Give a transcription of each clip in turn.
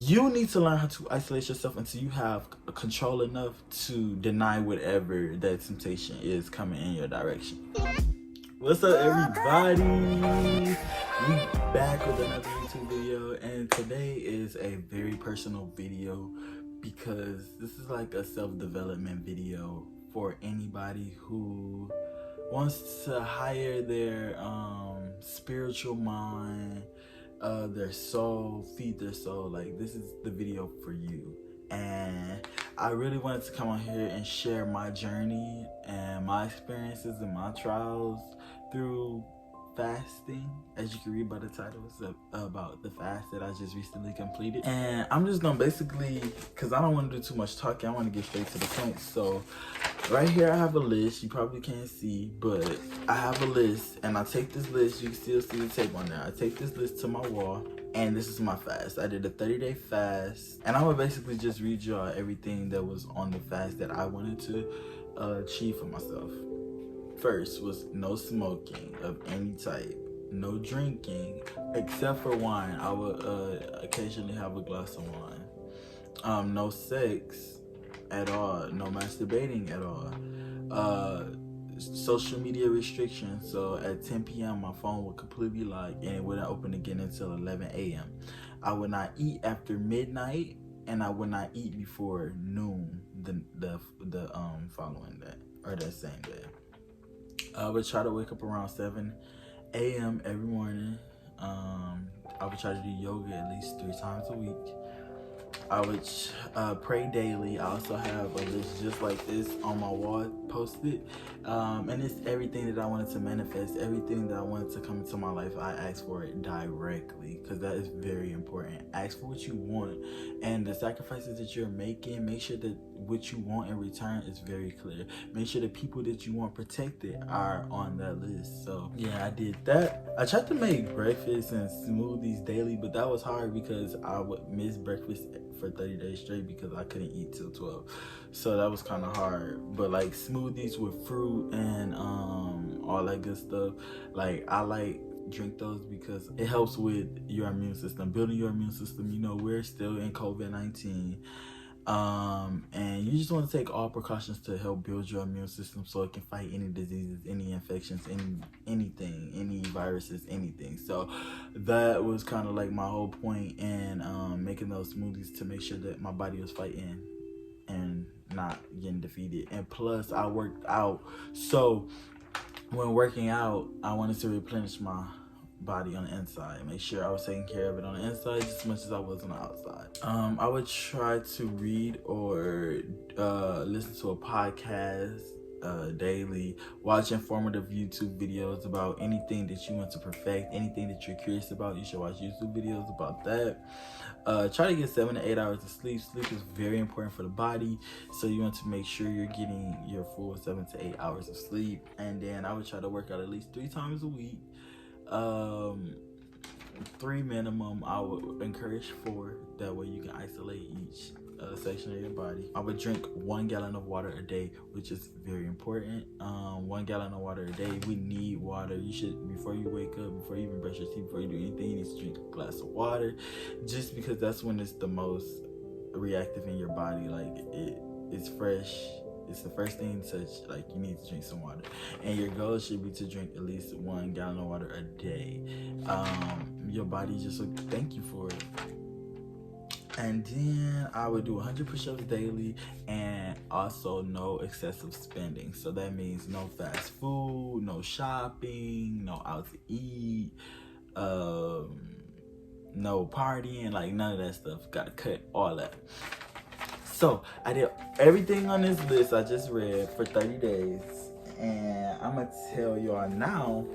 You need to learn how to isolate yourself until you have control enough to deny whatever that temptation is coming in your direction. What's up, everybody? We back with another YouTube video, and today is a very personal video because this is like a self-development video for anybody who wants to hire their spiritual mind, their soul, feed their soul. Like, this is the video for you. And I really wanted to come on here and share my journey and my experiences and my trials through fasting. As you can read by the title, it's about the fast that I just recently completed. And I'm just gonna basically, because I don't want to do too much talking, I want to get straight to the point. So right here I have a list. You probably can't see, but I have a list, and I take this list, you can still see the tape on there. I take this list to my wall, and this is my fast. I did a 30-day fast, and I would basically just read y'all everything that was on the fast that I wanted to achieve for myself. First was no smoking of any type, no drinking except for wine. I would occasionally have a glass of wine. No sex at all, no masturbating at all. Social media restrictions, so at 10 p.m. my phone would completely lock and it wouldn't open again until 11 a.m. I would not eat after midnight, and I would not eat before noon the following day, or that same day. I would try to wake up around 7 a.m. every morning. I would try to do yoga at least 3 times a week. I would pray daily. I also have a list just like this on my wall posted. And it's everything that I wanted to manifest, everything that I wanted to come into my life. I asked for it directly, because that is very important. Ask for what you want, and the sacrifices that you're making, make sure that what you want in return is very clear. Make sure the people that you want protected are on that list. So yeah, I did that. I tried to make breakfast and smoothies daily, but that was hard because I would miss breakfast for 30 days straight because I couldn't eat till 12. So that was kind of hard. But like smoothies with fruit and all that good stuff, like I like drink those because it helps with your immune system, building your immune system. You know, we're still in COVID-19, and you just want to take all precautions to help build your immune system so it can fight any diseases, any infections, anything, any viruses, anything. So that was kind of like my whole point in making those smoothies, to make sure that my body was fighting and not getting defeated. And plus I worked out, so when working out I wanted to replenish my body on the inside, make sure I was taking care of it on the inside just as much as I was on the outside. I would try to read or listen to a podcast daily, watch informative YouTube videos about anything that you want to perfect, anything that you're curious about. You should watch YouTube videos about that. Try to get 7 to 8 hours of sleep. Sleep is very important for the body, so you want to make sure you're getting your full 7 to 8 hours of sleep. And then I would try to work out at least 3 times a week. 3 minimum. I would encourage 4. That way you can isolate each section of your body. I would drink 1 gallon of water a day, which is very important. 1 gallon of water a day. We need water. You should, before you wake up, before you even brush your teeth, before you do anything, you need to drink a glass of water, just because that's when it's the most reactive in your body. Like it's fresh. It's the first thing to touch. Like, you need to drink some water, and your goal should be to drink at least 1 gallon of water a day. Your body just will thank you for it. And then I would do 100 push-ups daily, and also no excessive spending. So that means no fast food, no shopping, no out to eat, no partying, like none of that stuff. Gotta cut all that. So I did everything on this list I just read for 30 days. And I'm gonna tell y'all now,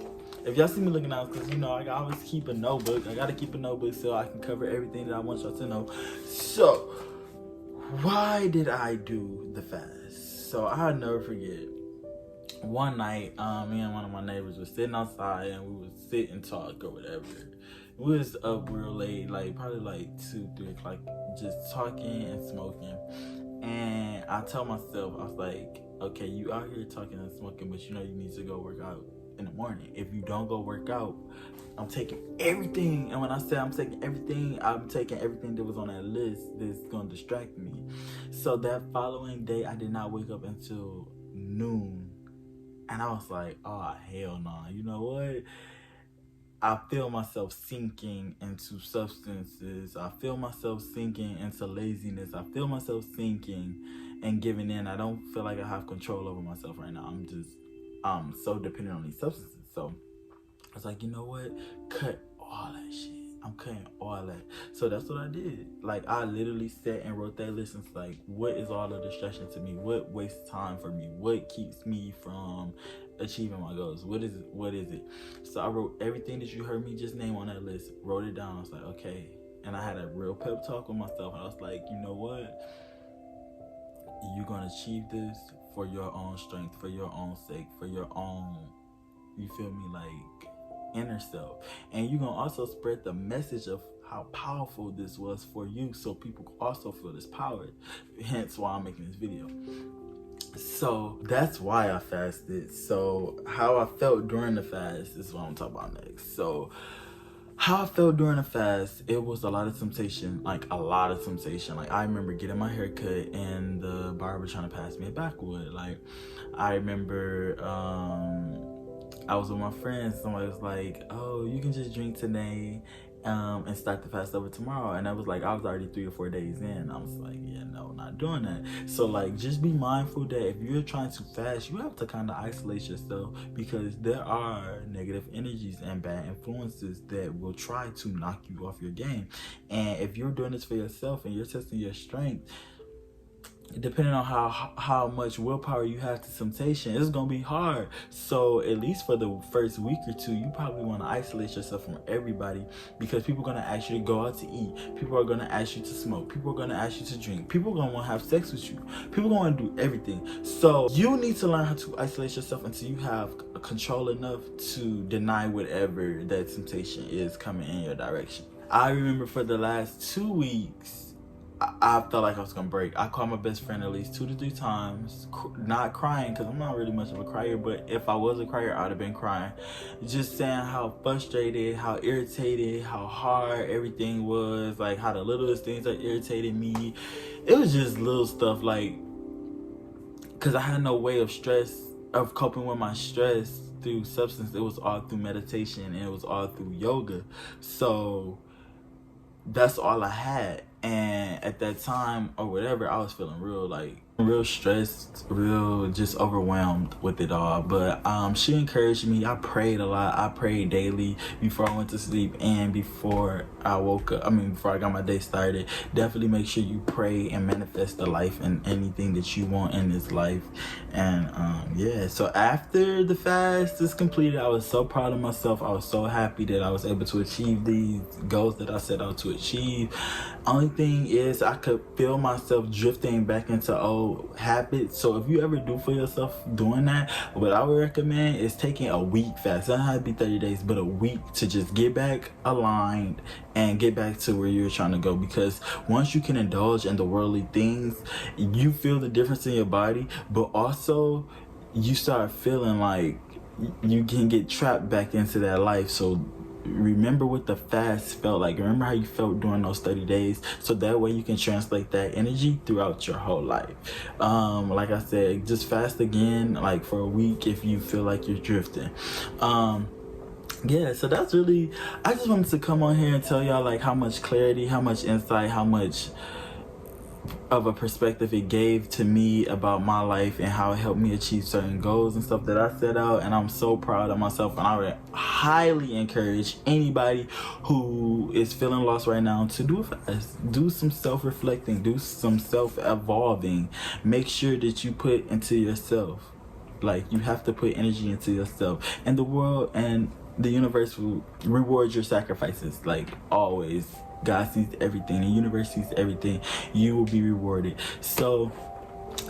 if y'all see me looking out, because you know I always keep a notebook. I gotta keep a notebook so I can cover everything that I want y'all to know. So why did I do the fast? So I'll never forget, one night me and one of my neighbors was sitting outside, and we would sit and talk or whatever. We was up real late, like probably like 2-3 o'clock, just talking and smoking. And I told myself, I was like, okay, you out here talking and smoking, but you know you need to go work out in the morning. If you don't go work out, I'm taking everything. And when I say I'm taking everything that was on that list that's gonna distract me. So that following day, I did not wake up until noon. And I was like, oh, hell no. You know what? I feel myself sinking into substances. I feel myself sinking into laziness. I feel myself sinking and giving in. I don't feel like I have control over myself right now. I'm so dependent on these substances. So I was like, you know what? Cut all that shit. I'm cutting all that. So that's what I did. Like, I literally sat and wrote that list and was like, what is all the distraction to me? What wastes time for me? What keeps me from achieving my goals? What is it? So I wrote everything that you heard me just name on that list, wrote it down. I was like, okay. And I had a real pep talk with myself. I was like, you know what? You're going to achieve this for your own strength, for your own sake, for your own, you feel me, like, inner self. And you're going to also spread the message of how powerful this was for you, so people also feel this power. Hence why I'm making this video. So that's why I fasted. So how I felt during the fast is what I'm talking about next. So how I felt during the fast, it was a lot of temptation. Like, I remember getting my hair cut and the barber trying to pass me a backwood. Like, I remember I was with my friends. Somebody was like, oh, you can just drink today and start the fast over tomorrow. And I was like, I was already 3 or 4 days in. I was like, yeah, no, not doing that. So, like, just be mindful that if you're trying to fast, you have to kind of isolate yourself, because there are negative energies and bad influences that will try to knock you off your game. And if you're doing this for yourself and you're testing your strength, depending on how much willpower you have to temptation, it's gonna be hard. So at least for the first week or two, you probably want to isolate yourself from everybody, because people are gonna ask you to go out to eat, people are gonna ask you to smoke, people are gonna ask you to drink, people are gonna want to have sex with you, people are gonna do everything. So you need to learn how to isolate yourself until you have control enough to deny whatever that temptation is coming in your direction. I remember for the last 2 weeks, I felt like I was gonna break. I called my best friend at least 2 to 3 times, not crying, because I'm not really much of a crier, but if I was a crier, I'd have been crying. Just saying how frustrated, how irritated, how hard everything was, like how the littlest things that irritated me. It was just little stuff, like, because I had no way of coping with my stress through substance. It was all through meditation, and it was all through yoga. So that's all I had. And at that time or whatever, I was feeling real stressed, real just overwhelmed with it all. But she encouraged me. I prayed a lot. I prayed daily before I went to sleep and before I woke up. Before I got my day started. Definitely make sure you pray and manifest the life and anything that you want in this life. And yeah, so after the fast is completed, I was so proud of myself. I was so happy that I was able to achieve these goals that I set out to achieve. Only thing is, I could feel myself drifting back into old habits. So if you ever do feel yourself doing that, what I would recommend is taking a week fast. It doesn't have to be 30 days, but a week to just get back aligned and get back to where you're trying to go. Because once you can indulge in the worldly things, you feel the difference in your body, but also you start feeling like you can get trapped back into that life. So remember what the fast felt like. Remember how you felt during those 30 days, so that way you can translate that energy throughout your whole life. Like I said, just fast again, like for a week if you feel like you're drifting. Yeah, so that's really, I just wanted to come on here and tell y'all like how much clarity, how much insight, how much of a perspective it gave to me about my life and how it helped me achieve certain goals and stuff that I set out. And I'm so proud of myself, and I would highly encourage anybody who is feeling lost right now to do a fast. Do some self-reflecting, do some self-evolving. Make sure that you put into yourself. Like, you have to put energy into yourself, and the world and the universe will reward your sacrifices. Like always, God sees everything, the universe sees everything. You will be rewarded. So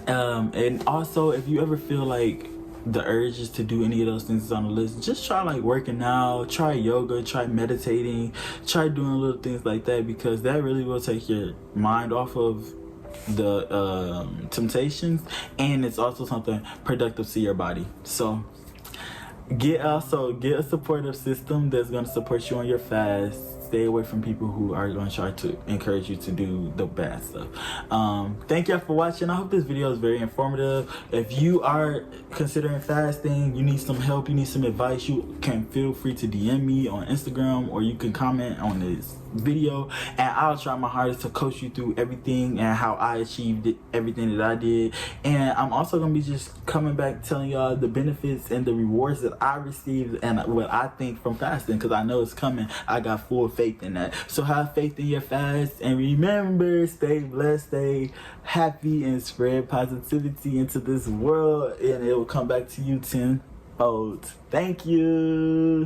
and also, if you ever feel like the urges to do any of those things on the list, just try like working out, try yoga, try meditating, try doing little things like that, because that really will take your mind off of the temptations, and it's also something productive to your body. So Get a supportive system that's going to support you on your fast. Stay away from people who are going to try to encourage you to do the bad stuff. Thank y'all for watching. I hope this video is very informative. If you are considering fasting, you need some help, you need some advice, you can feel free to DM me on Instagram, or you can comment on this video, and I'll try my hardest to coach you through everything and how I achieved everything that I did. And I'm also going to be just coming back telling y'all the benefits and the rewards that I received and what I think from fasting, because I know it's coming. I got full faith in that. So have faith in your fast, and remember, stay blessed, stay happy, and spread positivity into this world, and it will come back to you tenfold. Thank you.